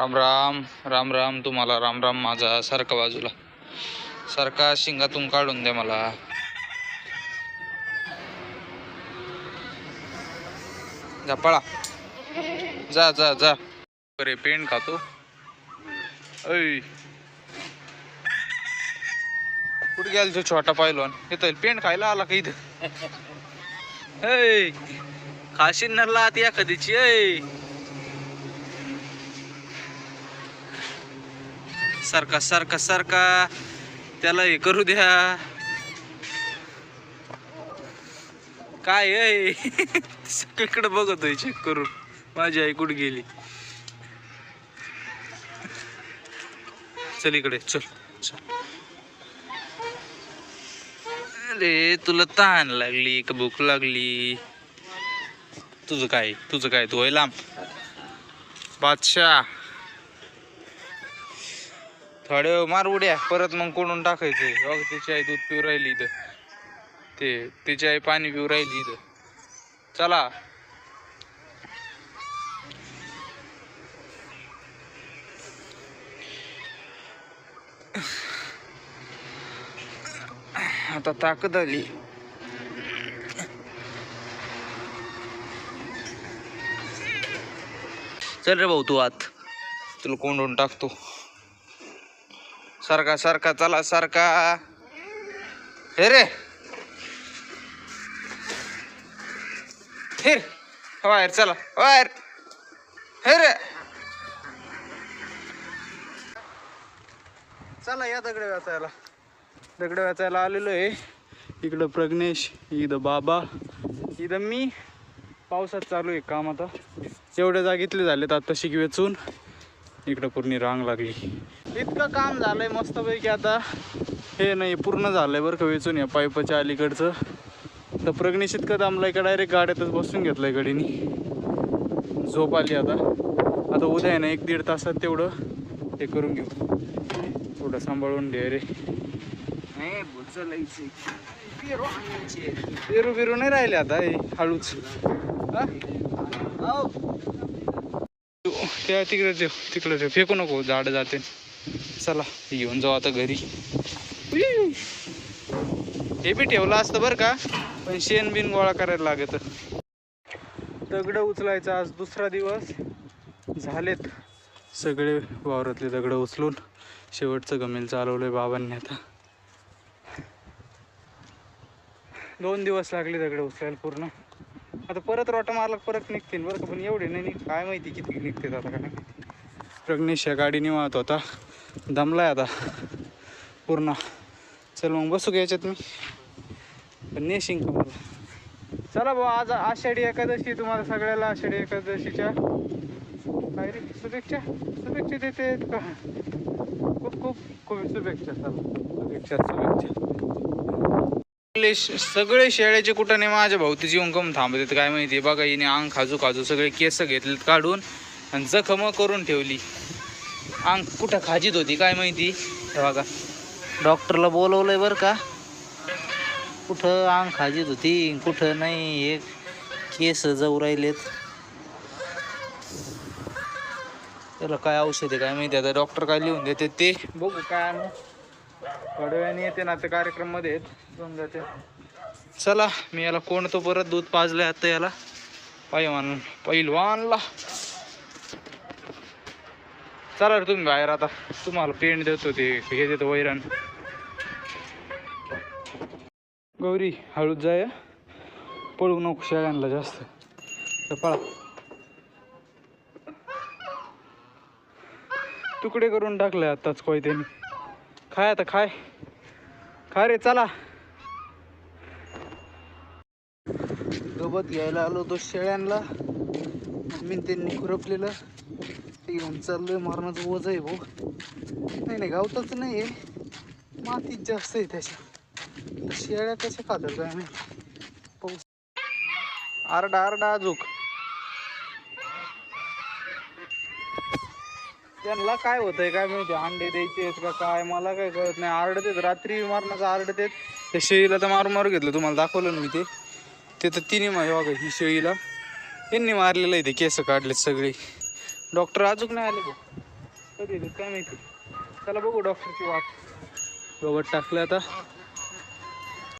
राम राम राम राम तुम्हाला राम राम माझा सारखा बाजूला सारखा शिंगातून काढून द्या मला. जा पळा जा जा जा. अरे पेंट खातो. ऐ कुठे गेला तो छोटा पायलवान? येतोय पेंट खायला आला का इथं? ऐ खाशीन ना लात या कधीची. ऐ सारखा सारखा सारखा त्याला हे करू द्या. काय आहे सगळीकडे बघतोय चेक करून. माझी आई कुठे गेली? चल इकडे चल चल. अरे तुला तहान लागली का भूक लागली? तुझं काय तू आहे लांब बादशाह. थोड्या वेळ मार उड्या परत मग कोणून टाकायचंय. बघ तिची आई दूध पिऊ राहिली इथं. तिची आई पाणी पिऊ राहिली इथं. चला आता ताकद आली. चल रे भाऊ तू आत. तुला कोंडून टाकतो. सारखा सारखा चला सारखा. हे रे फिर बाहेर चला बाहेर. हे रे चला या दगड वाचायला आलेलो आहे. इकडं प्रज्ञेश, इकडं बाबा, इथं मी. पावसात चालू आहे काम. आता एवढ्या जागेतले झालेत आता शिक वेचून. इकडं पूर्ण रांग लागली. इतकं काम झालंय मस्तपैकी. आता हे नाही पूर्ण झालंय बरं का वेचून या पाईपाच्या अलीकडचं. तर प्रज्ञेश इतकं दामलाय का डायरेक्ट गाड्यातच बसून घेतलंय गडीनी. झोप आली आता उद्या आहे ना 1-1.5 तासात तेवढं हे करून घेऊ. थोडं सांभाळून घे रे. पेरू बिरू नाही राहिले आता हळूच. त्या तिकडे ठेव फेकू नको झाड जाते. चला घेऊन जाऊ आता घरी. हे बी ठेवलं असतं बरं का पण शेण बिन गोळा करायला लागत. दगड उचलायचं आज दुसरा दिवस. झालेत सगळे वावरातले दगड उचलून. शेवटचं गमेल चालवलंय बाबांनी. आता 2 दिवस लागले दगड उचलायला पूर्ण. आता परत रोटा मारला परत निघतील बरं का. पण एवढे नाही काय माहिती किती निघते आता काय माहिती. प्रज्ञेश या गाडीने वाहत होता. दमलाय आता पूर्ण. चल मग बसू घ्यायच्यात मी पण नेशिंग का मला. चला भाऊ आज आषाढी एकादशी. तुम्हाला सगळ्याला आषाढी एकादशीच्या काय रे शुभेच्छा देते का. खूप खूप खूप शुभेच्छा. शुभेच्छा. सगळे शेळ्याचे कुठाने माझ्या भावतीच येऊन कम थांबत काय माहिती. बघा हिने अंग खाजू सगळे केस घेतलेत काढून आणि जखम करून ठेवली. अंग कुठं खाजीत होती काय माहिती. बघा डॉक्टरला बोलवलंय बरं का. कुठं अंग खाजीत होती कुठं नाही. हे केस जाऊ राहिलेत. त्याला काय औषध आहे काय माहिती. आता डॉक्टर काय लिहून देते ते बघू. काय आणू थोड्या वेळाने येते ना ते कार्यक्रम मध्ये जाऊन जाते. चला मी याला कोणतो परत दूध पाजलंय आता याला पहिलवानला. चला रे तुम्ही बाहेर. आता तुम्हाला पेंट देतो ते हे देतो वैरण. गौरी हळूच जाय पळू नको शेळ्यांना जास्त. तर पळा तुकडे करून टाकले आताच कोयत्याने. खाय आता खाय रे. चला गवत घ्यायला आलो तो शेळ्यांना. मी त्यांनी खुरपलेलं ते घेऊन चाललोय. मारण्याचं ओझ आहे भाऊ. नाही गावतच नाही आहे. मातीत जास्त आहे त्याच्या. शेळ्या कशा खातात काय नाही. पाऊस आरडा अजूक. त्यांना काय होतंय काय माहिती. अंडे द्यायचे आहेत का काय मला काय कळत नाही. आरडतेत रात्री मारण्याचं आरडतेत. त्या शेळीला तर मारून घेतलं. तुम्हाला दाखवलं ना मी ते तर तिन्ही बघा ही शेळीला त्यांनी मारलेलं आहे. ते केस काढलेत सगळे. डॉक्टर अजून नाही आले. कधी येतात काय माहिती. चला बघू डॉक्टरची वाट. गवत टाकलं आता.